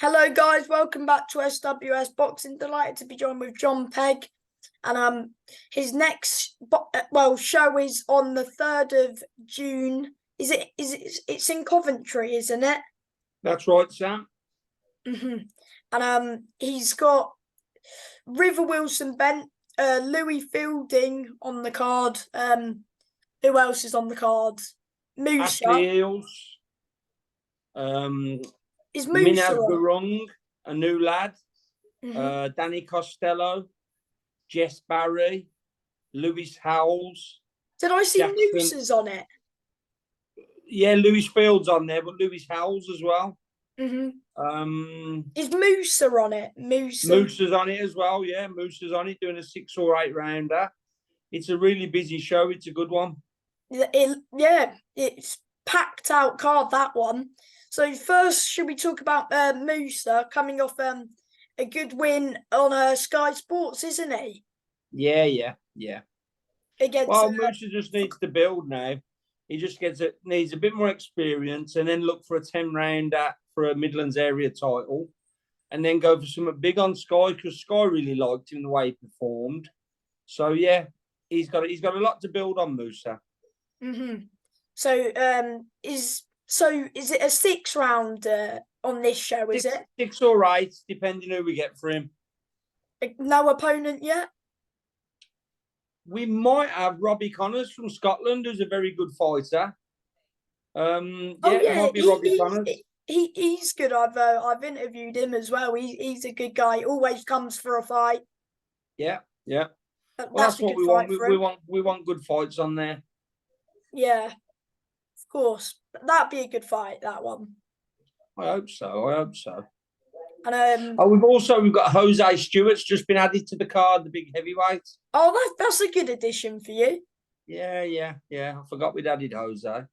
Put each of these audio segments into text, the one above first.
Hello, guys. Welcome back to SWS Boxing. Delighted to be joined with Jon Pegg, and his next show is on the 3rd of June. Is it? It's in Coventry, isn't it? That's right, Sam. And he's got River Wilson Bent, Louis Fielding on the card. Who else is on the card? Musa. Ashley Eels. Is Musa Minaz on? Gurung, a new lad. Mhm. Danny Costello, Jess Barry, Lewis Howells, Did I see Jackson. Musa's on it? Yeah, Lewis Fields on there, but Lewis Howells as well. Is Musa on it? Moose's on it as well. Yeah, Moose's on it, doing a 6 or 8 rounder. It's a really busy show. It's a good one. It's packed out card, that one. So first, should we talk about Musa coming off a good win on Sky Sports, isn't he? Yeah. Against Musa just needs to build now. He just needs a bit more experience, and then look for a 10 rounder for a Midlands area title, and then go for something big on Sky, because Sky really liked him the way he performed. So yeah, he's got a lot to build on, Musa. So is it a 6-round on this show? Is it 6 or 8, depending who we get for him? No opponent yet. We might have Robbie Connors from Scotland, who's a very good fighter. It might be Robbie Connors. He's good. I've interviewed him as well. He's a good guy. Always comes for a fight. Yeah. Well, that's what we want. We want good fights on there. Yeah, of course. That'd be a good fight, that one. I hope so. And we've got Jose Stewart's just been added to the card, the big heavyweight. Oh, that's a good addition for you. Yeah. I forgot we'd added Jose.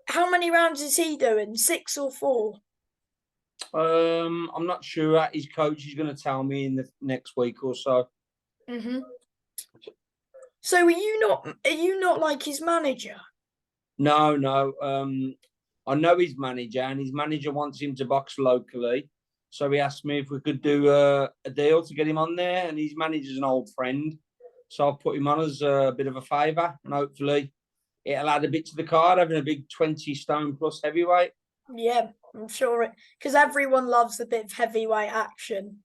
How many rounds is he doing? 6 or 4? I'm not sure. His coach is going to tell me in the next week or so. So are you not like his manager? No. I know his manager, and his manager wants him to box locally. So he asked me if we could do a deal to get him on there, and his manager's an old friend. So I've put him on as a bit of a favour, and hopefully it'll add a bit to the card, having a big 20 stone plus heavyweight. Yeah, I'm sure it, because everyone loves a bit of heavyweight action.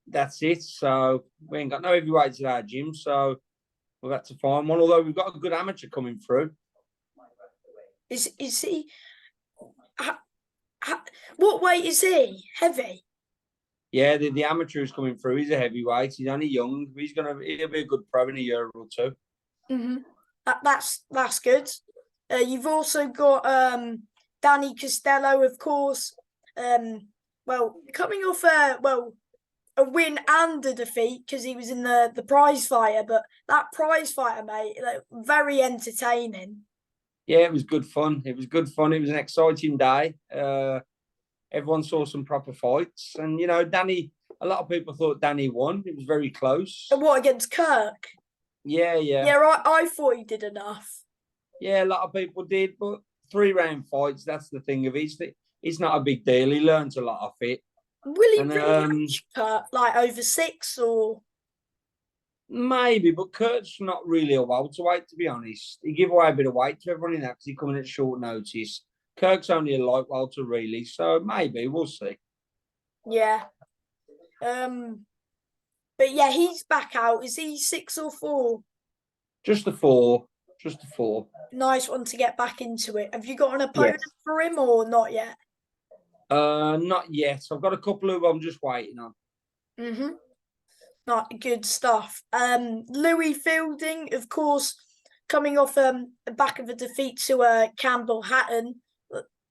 That's it. So we ain't got no heavyweights at our gym, so we've got to find one. Although we've got a good amateur coming through. Is he? What weight is he? Heavy. Yeah, the amateur is coming through. He's a heavyweight. He's only young. He'll be a good pro in a year or two. That's good. You've also got Danny Costello, of course. Coming off a win and a defeat, because he was in the prize fighter, but that prize fighter, mate, very entertaining. Yeah, it was good fun. It was an exciting day. Everyone saw some proper fights, and Danny. A lot of people thought Danny won. It was very close. And what, against Kirk? Yeah. I thought he did enough. Yeah, a lot of people did, but 3-round fights. That's the thing of it. It's not a big deal. He learns a lot of it. Will he rematch Kirk, like over 6 or? Maybe, but Kurt's not really a welterweight, to be honest. He give away a bit of weight to everyone in that because he's coming at short notice. Kirk's only a light welter, really, so maybe we'll see. Yeah, but yeah, he's back out. Is he 6 or 4? Just a 4. Nice one to get back into it. Have you got an opponent for him or not yet? Not yet. I've got a couple who I'm just waiting on. Not good stuff. Louis Fielding, of course, coming off the back of a defeat to Campbell Hatton.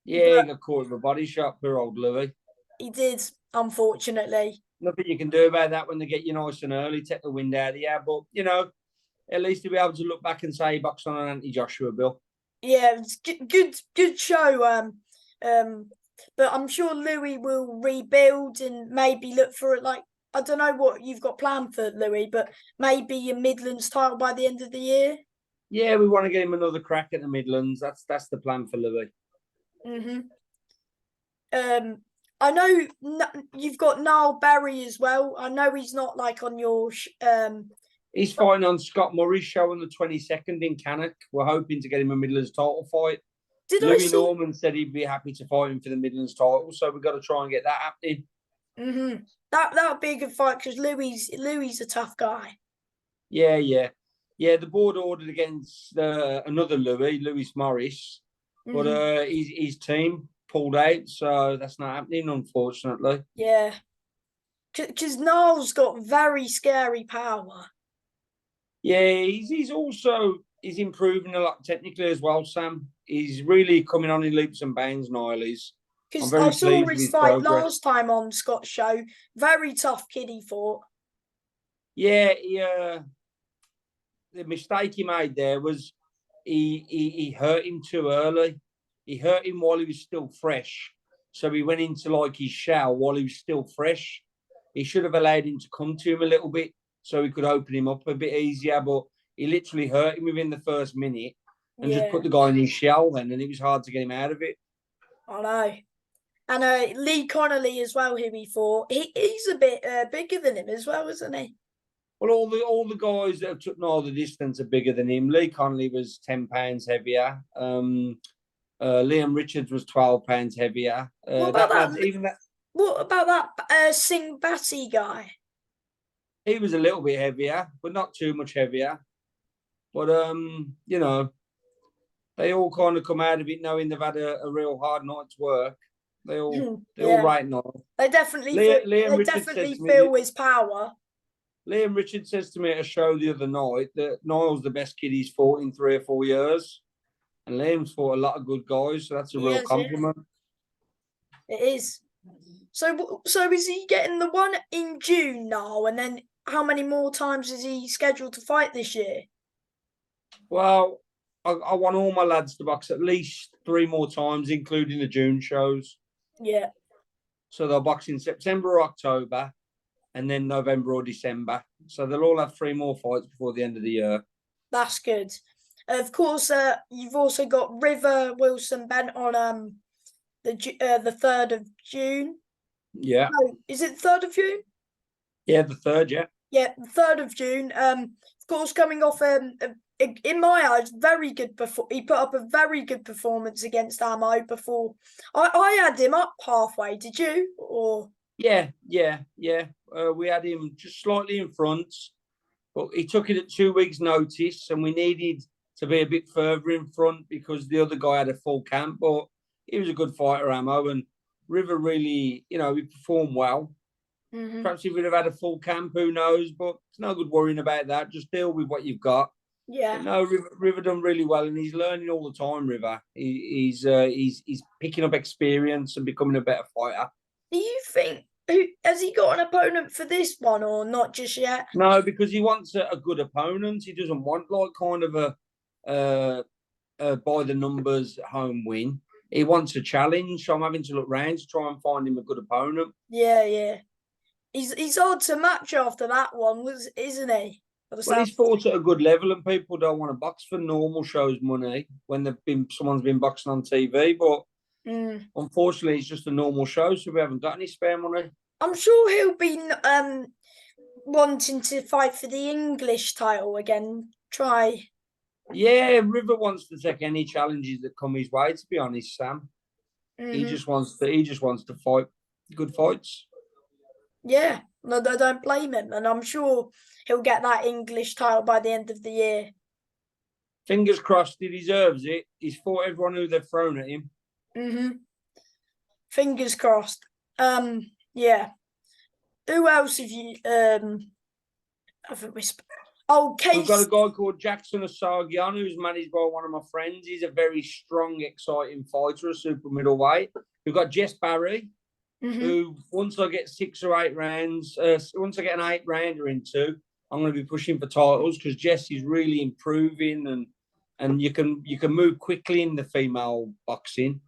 Yeah, he got caught with a body shot, poor old Louis. He did, unfortunately. Nothing you can do about that when they get you nice and early, take the wind out of you. But, at least he'll be able to look back and say he boxed on an anti-Joshua bill. Yeah, it's good show. But I'm sure Louis will rebuild and maybe look for it. Like, I don't know what you've got planned for Louis, but maybe a Midlands title by the end of the year. Yeah, we want to get him another crack at the Midlands. That's the plan for Louis. I know you've got Niall Berry as well. I know he's not like on your. He's fighting on Scott Murray's show on the 22nd in Cannock. We're hoping to get him a Midlands title fight. Did I Louis see? Norman said he'd be happy to fight him for the Midlands title, so we've got to try and get that happening. That would be a good fight because Louis a tough guy. Yeah. The board ordered against another Louis Morris, but his team pulled out, so that's not happening, unfortunately. Yeah, because Niall's got very scary power. Yeah, he's improving a lot technically as well, Sam. He's really coming on in leaps and bounds, Niall is. Because I saw pleased with his his fight progress. last time on Scott's show. Very tough kid he fought. Yeah, the mistake he made there was he hurt him too early. He hurt him while he was still fresh. So he went into like his shell while he was still fresh. He should have allowed him to come to him a little bit so he could open him up a bit easier. But he literally hurt him within the first minute and just put the guy in his shell then, and it was hard to get him out of it. I know. And Lee Connolly as well, who he fought. He's a bit bigger than him as well, isn't he? Well, all the guys that have took all the distance are bigger than him. Lee Connolly was 10 pounds heavier. Liam Richards was 12 pounds heavier. What about that? What about that Singh Batty guy? He was a little bit heavier, but not too much heavier. But you know, they all kind of come out of it knowing they've had a real hard night's work. They all right now. They definitely feel his power. Liam Richards says to me at a show the other night that Niall's the best kid he's fought in 3 or 4 years. And Liam's fought a lot of good guys, so that's a real compliment. It is. So is he getting the one in June now? And then how many more times is he scheduled to fight this year? Well, I want all my lads to box at least 3 more times, including the June shows. Yeah. So they'll box in September or October, and then November or December. So they'll all have 3 more fights before the end of the year. That's good. Of course, you've also got River Wilson Bent on the 3rd of June. Yeah. No, is it the 3rd of June? Yeah, the 3rd, yeah. Yeah, the 3rd of June. Of course, coming off in my eyes, very good. He put up a very good performance against Amo before. I had him up halfway. Did you? Or yeah. We had him just slightly in front, but he took it at 2 weeks' notice, and we needed to be a bit further in front because the other guy had a full camp. But he was a good fighter, Amo, and River really, he performed well. Perhaps if we'd have had a full camp, who knows? But it's no good worrying about that. Just deal with what you've got. Yeah. But no, River done really well, and he's learning all the time. River, he's picking up experience and becoming a better fighter. Do you think has he got an opponent for this one or not just yet? No, because he wants a good opponent. He doesn't want like kind of a by the numbers home win. He wants a challenge. So I'm having to look round to try and find him a good opponent. Yeah. He's hard to match after that one, isn't he? Well, he's fought at a good level, and people don't want to box for normal shows money when someone's been boxing on TV. But unfortunately, it's just a normal show, so we haven't got any spare money. I'm sure he'll be wanting to fight for the English title again. Try. Yeah, River wants to take any challenges that come his way. To be honest, Sam, he just wants to fight good fights. Yeah, no, I don't blame him, and I'm sure he'll get that English title by the end of the year. Fingers crossed, he deserves it. He's fought everyone who they've thrown at him. Fingers crossed. Yeah. Who else have you haven't we? Case. We've got a guy called Jackson Asagian, who's managed by one of my friends. He's a very strong, exciting fighter, a super middleweight. We've got Jess Barry, who once I get 6 or 8 rounds, once I get an 8-rounder into, I'm going to be pushing for titles because Jess is really improving, and you can move quickly in the female boxing,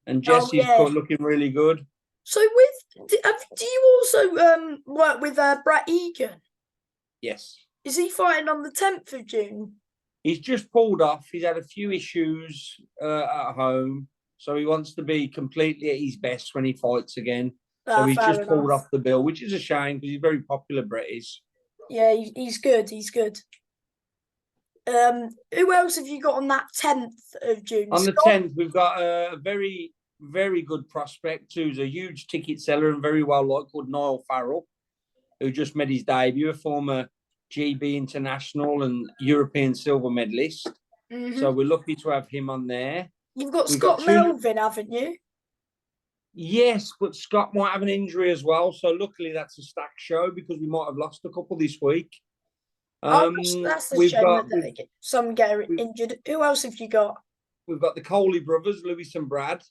and Jess is looking really good. So do you also work with Brett Egan? Yes. Is he fighting on the 10th of June? He's just pulled off. He's had a few issues at home. So he wants to be completely at his best when he fights again. So he's Fair just pulled enough. off the bill, which is a shame because he's very popular, British. Yeah, he's good. He's good. Who else have you got on that 10th of June? On the Scott? 10th, we've got a very, very good prospect who's a huge ticket seller and very well liked called Niall Farrell, who just made his debut, a former GB international and European silver medalist. So we're lucky to have him on there. You've got We've Scott got Melvin, haven't you? Yes, but Scott might have an injury as well. So luckily that's a stacked show because we might have lost a couple this week. That's a We've shame got that some get injured. Who else have you got? we've got the Coley brothers, Lewis and Brad,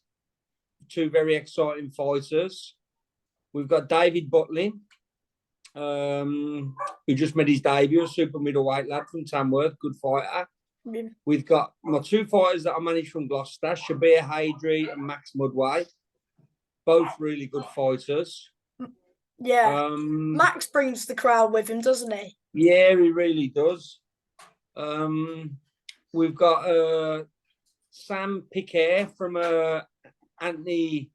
two very exciting fighters. We've got David Butlin, who just made his debut, a super middleweight lad from Tamworth, good fighter. Yeah. We've got my two fighters that I managed from Gloucester, Shabir Haydri and Max Mudway, both really good fighters. Yeah. Max brings the crowd with him, doesn't he? Yeah, he really does. We've got Sam Piquet from Anthony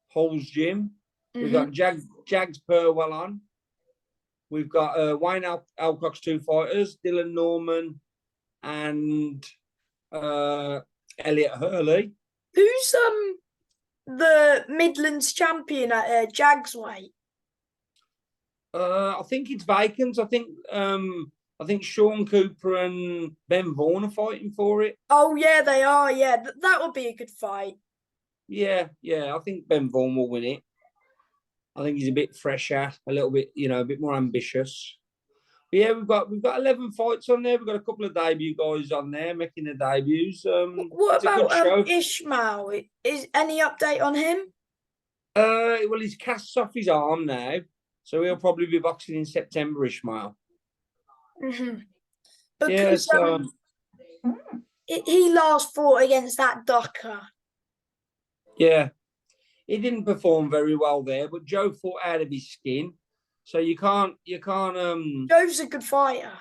Hall's gym. We've got Jags Purwell on. We've got Wayne Alcock's two fighters, Dylan Norman and Elliot Hurley. Who's the Midlands champion at Jags weight? I think it's vacant. I think Sean Cooper and Ben Vaughan are fighting for it. Oh yeah, they are. Yeah, that would be a good fight. Yeah. I think Ben Vaughan will win it. I think he's a bit fresher, a little bit, a bit more ambitious. But yeah, we've got 11 fights on there. We've got a couple of debut guys on there making their debuts. What about Ishmael? Is any update on him? Well, he's cast off his arm now, so he'll probably be boxing in September. Ishmael. Because he last fought against that Ducker. Yeah, he didn't perform very well there, but Joe fought out of his skin, so you can't. Joe's a good fighter.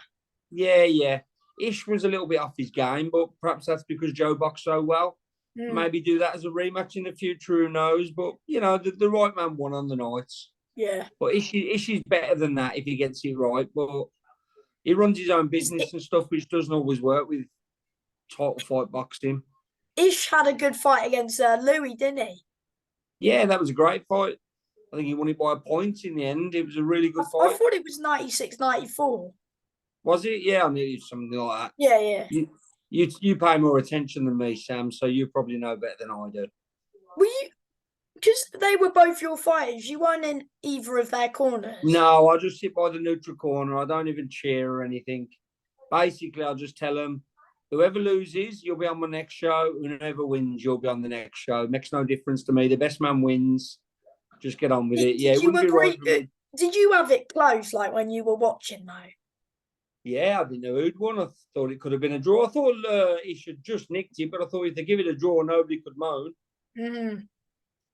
Yeah. Ish was a little bit off his game, but perhaps that's because Joe boxed so well. Maybe do that as a rematch in the future. Who knows? But the right man won on the night. Yeah. But Ish is better than that if he gets it right. But he runs his own business and stuff, which doesn't always work with title fight boxing. Ish had a good fight against Louis, didn't he? Yeah, that was a great fight. I think he won it by a point in the end. It was a really good fight. I thought it was 96-94. Was it? Yeah, I knew it was something like that. Yeah. You pay more attention than me, Sam, so you probably know better than I do. Were you? Because they were both your fighters. You weren't in either of their corners. No, I just sit by the neutral corner. I don't even cheer or anything. Basically, I'll just tell them, whoever loses, you'll be on my next show. Whoever wins, you'll be on the next show. Makes no difference to me. The best man wins. Just get on with it. Did you agree? Did you have it close, like when you were watching, though? Yeah, I didn't know who'd won. I thought it could have been a draw. I thought he should just nicked it, but I thought if they give it a draw, nobody could moan.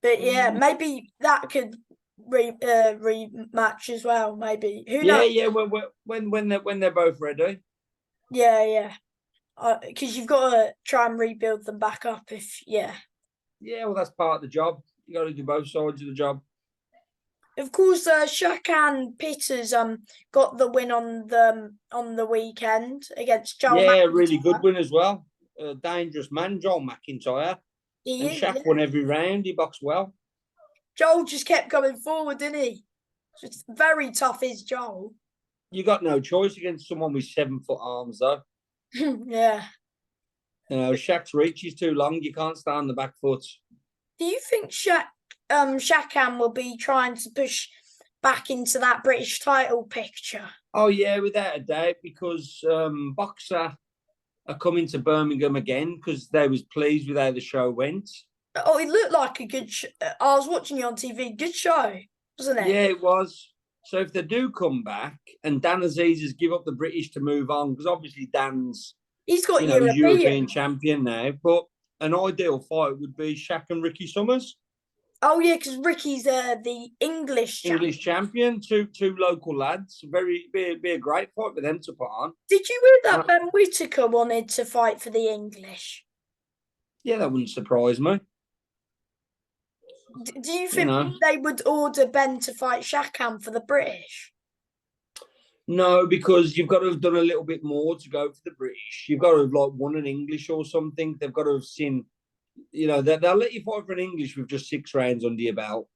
But yeah, maybe that could rematch as well. Maybe who knows? Yeah. When they're both ready. Yeah. Because you've got to try and rebuild them back up. Yeah, well, that's part of the job. You got to do both sides of the job. Of course, Shakan Peters got the win on the weekend against Joel. Yeah, McIntyre. Really good win as well. Dangerous man, Joel McIntyre. And Shaq won every round. He boxed well. Joel just kept going forward, didn't he? It's very tough, is Joel. You got no choice against someone with 7-foot arms, though. Yeah. Shaq's reach is too long. You can't stay on the back foot. Do you think Shakan will be trying to push back into that British title picture? Oh, yeah, without a doubt, because Boxer are coming to Birmingham again because they was pleased with how the show went. Oh, it looked like a good show. I was watching you on TV. Good show, wasn't it? Yeah, it was. So if they do come back and Dan Aziz has give up the British to move on, because obviously he's got European champion now, but an ideal fight would be Shaq and Ricky Summers. Oh yeah, because Ricky's the English champion. Two local lads. Be a great fight for them to put on. Did you hear that Ben Whittaker wanted to fight for the English? Yeah, that wouldn't surprise me. Do you You think know, they would order Ben to fight Shakan for the British? no, because you've got to have done a little bit more to go for the British. You've got to have like won an English or something. They've got to have seen, they'll let you fight for an English with just 6 rounds under your belt.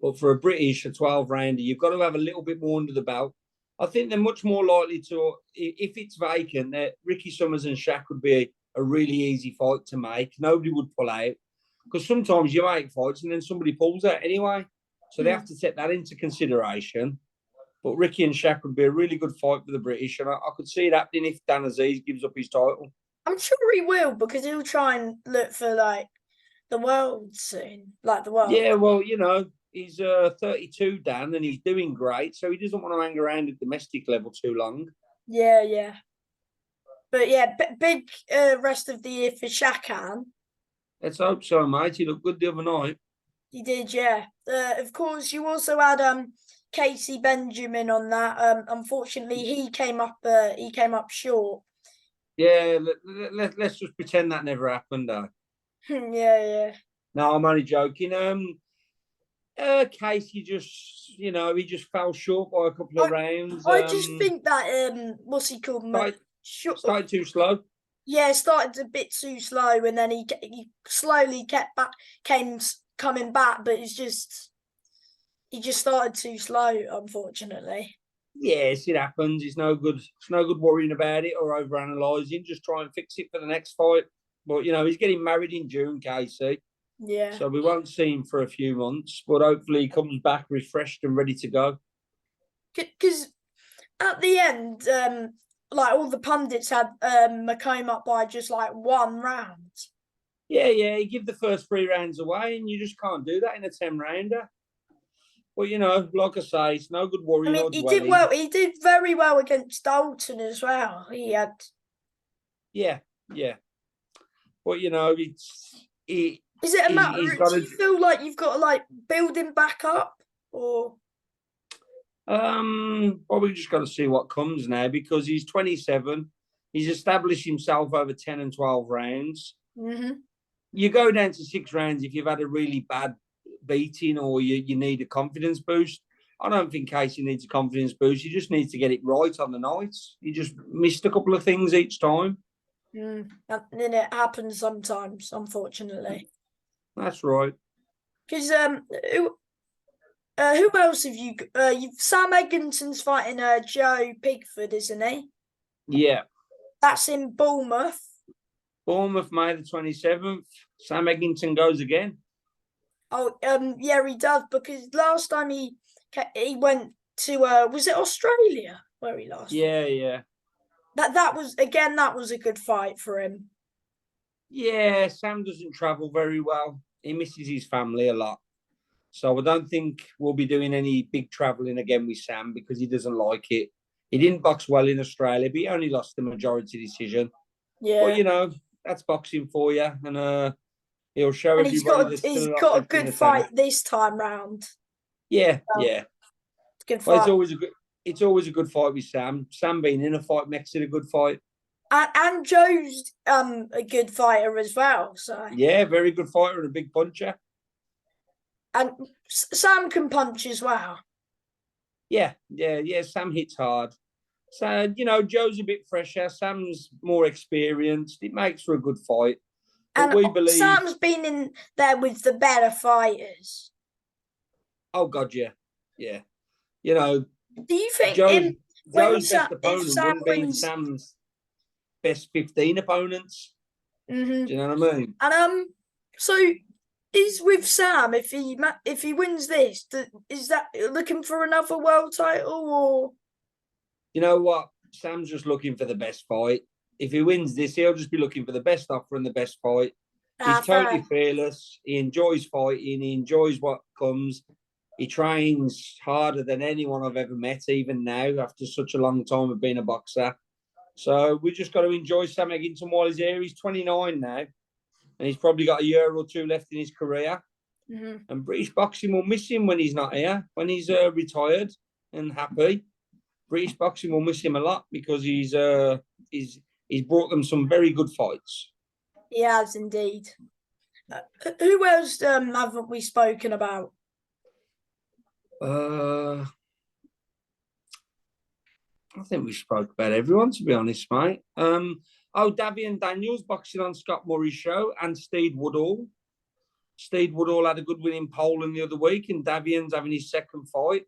But for a British, a 12 rounder, you've got to have a little bit more under the belt. I think they're much more likely to, if it's vacant, that Ricky Summers and Shaq would be a really easy fight to make. Nobody would pull out because sometimes you make fights and then somebody pulls out anyway. So they have to take that into consideration. But Ricky and Shaq would be a really good fight for the British, and I could see it happening if Dan Aziz gives up his title. I'm sure he will because he'll try and look for like the world soon, like the world. Yeah, well, he's 32, Dan, and he's doing great, so he doesn't want to hang around at domestic level too long. Yeah, yeah. But yeah, big rest of the year for Shakan. Let's hope so, mate. He looked good the other night. He did, yeah. Of course, you also had Casey Benjamin on that. Unfortunately, he came up short. Yeah, let's just pretend that never happened, though. Yeah, yeah. No, I'm only joking. Casey just, he just fell short by a couple of rounds. I just think that what's he called? Started too slow. Yeah, started a bit too slow, and then he slowly coming back, but he just started too slow, unfortunately. Yes, it happens. It's no good. It's no good worrying about it or overanalyzing. Just try and fix it for the next fight. But he's getting married in June, Casey. Yeah. So we won't see him for a few months. But hopefully he comes back refreshed and ready to go. Because at the end, like all the pundits had McComb by just like 1 round. Yeah, he give the first 3 rounds away, and you just can't do that in a 10-rounder. But like I say, it's no good worrying or He dwelling. did well. He did very well against Dalton as well. He had. Yeah. But it's Is it a matter? Do you feel like you've got to like build him back up, or? Probably just got to see what comes now because he's 27. He's established himself over 10 and 12 rounds. Mm-hmm. You go down to 6 rounds if you've had a really bad beating or you need a confidence boost. I don't think Casey needs a confidence boost. He just needs to get it right on the nights. He just missed a couple of things each time. And then it happens sometimes, unfortunately. That's right. Because who else have you? Sam Egginton's fighting Joe Pigford, isn't he? Yeah. That's in Bournemouth. Bournemouth, May the 27th. Sam Egginton goes again. Oh, yeah, he does because last time he went to was it Australia where he last? Yeah. That was a good fight for him. Yeah, Sam doesn't travel very well. He misses his family a lot. So I don't think we'll be doing any big travelling again with Sam because he doesn't like it. He didn't box well in Australia, but he only lost the majority decision. Yeah. But that's boxing for you, and he'll show and everybody he's got a good fight this time round. Yeah. Good fight. Well, it's always a good fight with Sam. Sam being in a fight makes it a good fight. And Joe's a good fighter as well. So yeah, very good fighter and a big puncher. And Sam can punch as well. Yeah. Sam hits hard. So, Joe's a bit fresher. Sam's more experienced. It makes for a good fight. But and we believe Sam's been in there with the better fighters. Oh, God, yeah. Yeah. Do you think Joe's best opponent Sam wouldn't be Sam's best 15 opponents? Mm-hmm. Do you know what I mean? And so is with Sam, if he wins this, is that looking for another world title or? You know what? Sam's just looking for the best fight. If he wins this, he'll just be looking for the best offer and the best fight. He's totally fearless. He enjoys fighting. He enjoys what comes. He trains harder than anyone I've ever met, even now, after such a long time of being a boxer. So we just got to enjoy Sam Egginton while he's here. He's 29 now, and he's probably got a year or two left in his career. Mm-hmm. And British boxing will miss him when he's not here, when he's retired and happy. British boxing will miss him a lot because he's brought them some very good fights. He has indeed. Who else haven't we spoken about? I think we spoke about everyone, to be honest, mate. Davian Daniels boxing on Scott Murray's show, and Steve Woodall. Steve Woodall had a good win in Poland the other week, and Davian's having his second fight.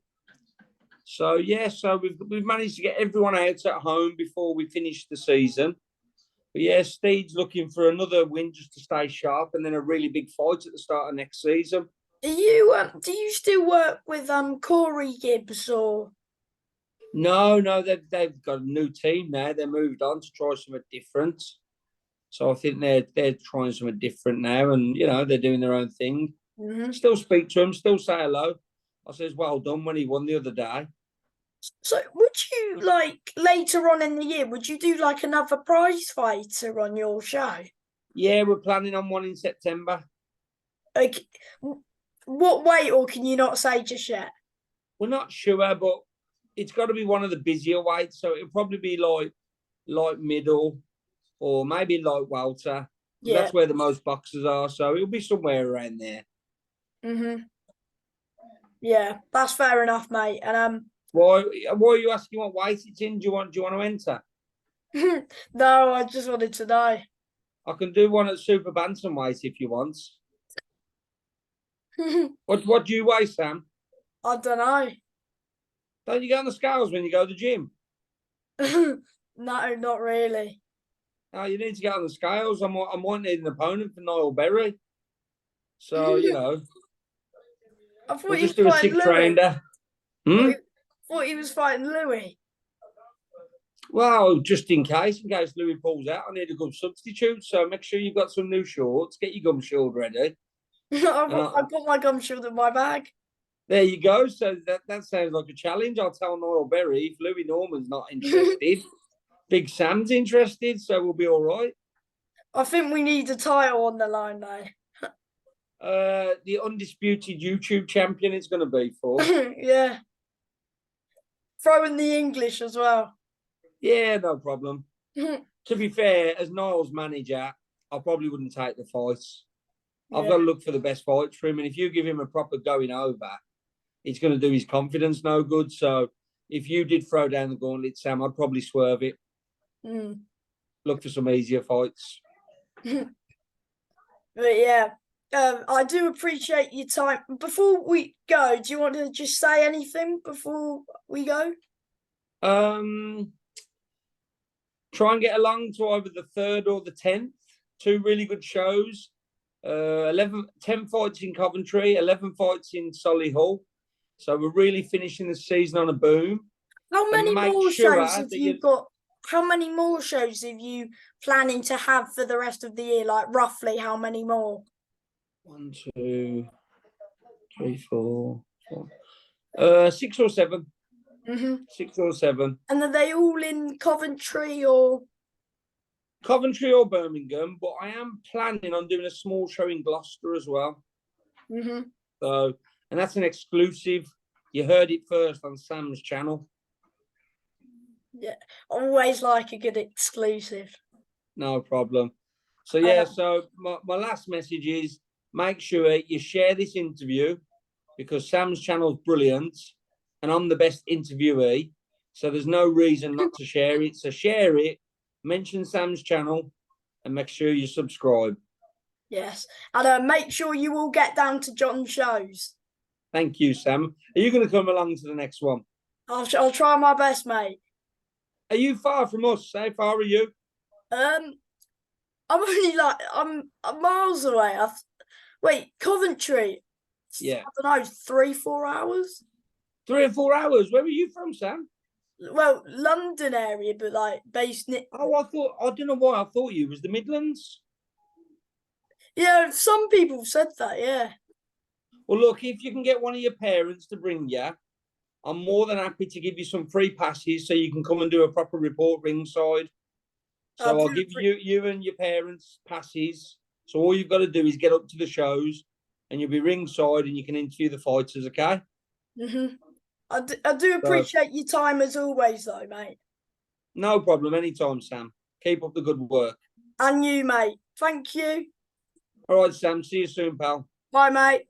So yeah, so we've managed to get everyone out at home before we finish the season. But yeah, Steve's looking for another win just to stay sharp, and then a really big fight at the start of next season. Do you still work with Corey Gibbs or? No, they've got a new team now. They moved on to try something different. So I think they're trying something different now, and they're doing their own thing. Mm-hmm. Still speak to him, still say hello. I says, well done when he won the other day. So would you later on in the year, would you do another prize fighter on your show? Yeah, we're planning on one in September. What weight, or can you not say just yet? We're not sure, but it's got to be one of the busier weights. So it'll probably be like middle or maybe like welter. Yeah. That's where the most boxers are. So it'll be somewhere around there. Mm-hmm. Yeah, that's fair enough, mate. And why are you asking what weight it's in? Do you want to enter? No, I just wanted to know. I can do one at super bantamweight if you want. What do you weigh, Sam? I don't know. Don't you get on the scales when you go to the gym? No, not really. No, you need to get on the scales. I might need an opponent for Niall Berry. So, I thought we'll just do a 6-rounder. Thought he was fighting Louis. Well, just in case Louis pulls out, I need a good substitute. So make sure you've got some new shorts. Get your gum shield ready. I've got my gum shield in my bag. There you go. So that sounds like a challenge. I'll tell Niall Berry if Louis Norman's not interested. Big Sam's interested, so we'll be all right. I think we need a title on the line, though. The undisputed YouTube champion it's going to be for. Yeah. Throw in the English as well. Yeah, no problem. To be fair, as Niall's manager, I probably wouldn't take the fights. Yeah. I've got to look for the best fights for him. And if you give him a proper going over, it's going to do his confidence no good. So if you did throw down the gauntlet, Sam, I'd probably swerve it. Look for some easier fights. But yeah, I do appreciate your time. Before we go, do you want to just say anything before we go? Try and get along to either the 3rd or the 10th. 2 really good shows. 10 fights in Coventry, 11 fights in Solihull. So we're really finishing the season on a boom. How many more shows have you got? How many more shows are you planning to have for the rest of the year? Roughly, how many more? 1, 2, 3, 4, 5. 6 or 7. 6 or 7. And are they all in Coventry or? Coventry or Birmingham, but I am planning on doing a small show in Gloucester as well. So, and that's an exclusive. You heard it first on Sam's channel. Yeah, always like a good exclusive. No problem. So yeah, so my last message is make sure you share this interview because Sam's channel is brilliant and I'm the best interviewee. So there's no reason not to share it. So share it, mention Sam's channel and make sure you subscribe. Yes. And make sure you all get down to Jon's shows. Thank you, Sam. Are you going to come along to the next one? I'll try my best, mate. Are you far from us? How far are you? I'm only I'm miles away. Wait, Coventry. Yeah. I don't know, 3-4 hours. 3 or 4 hours. Where are you from, Sam? Well, London area, but based in. Oh, I don't know why I thought you was the Midlands. Yeah, some people said that. Yeah. Well, look, if you can get one of your parents to bring you, I'm more than happy to give you some free passes so you can come and do a proper report ringside. So I'll give you and your parents passes. So all you've got to do is get up to the shows and you'll be ringside and you can interview the fighters, okay? I do appreciate your time as always, though, mate. No problem. Anytime, Sam. Keep up the good work. And you, mate. Thank you. All right, Sam. See you soon, pal. Bye, mate.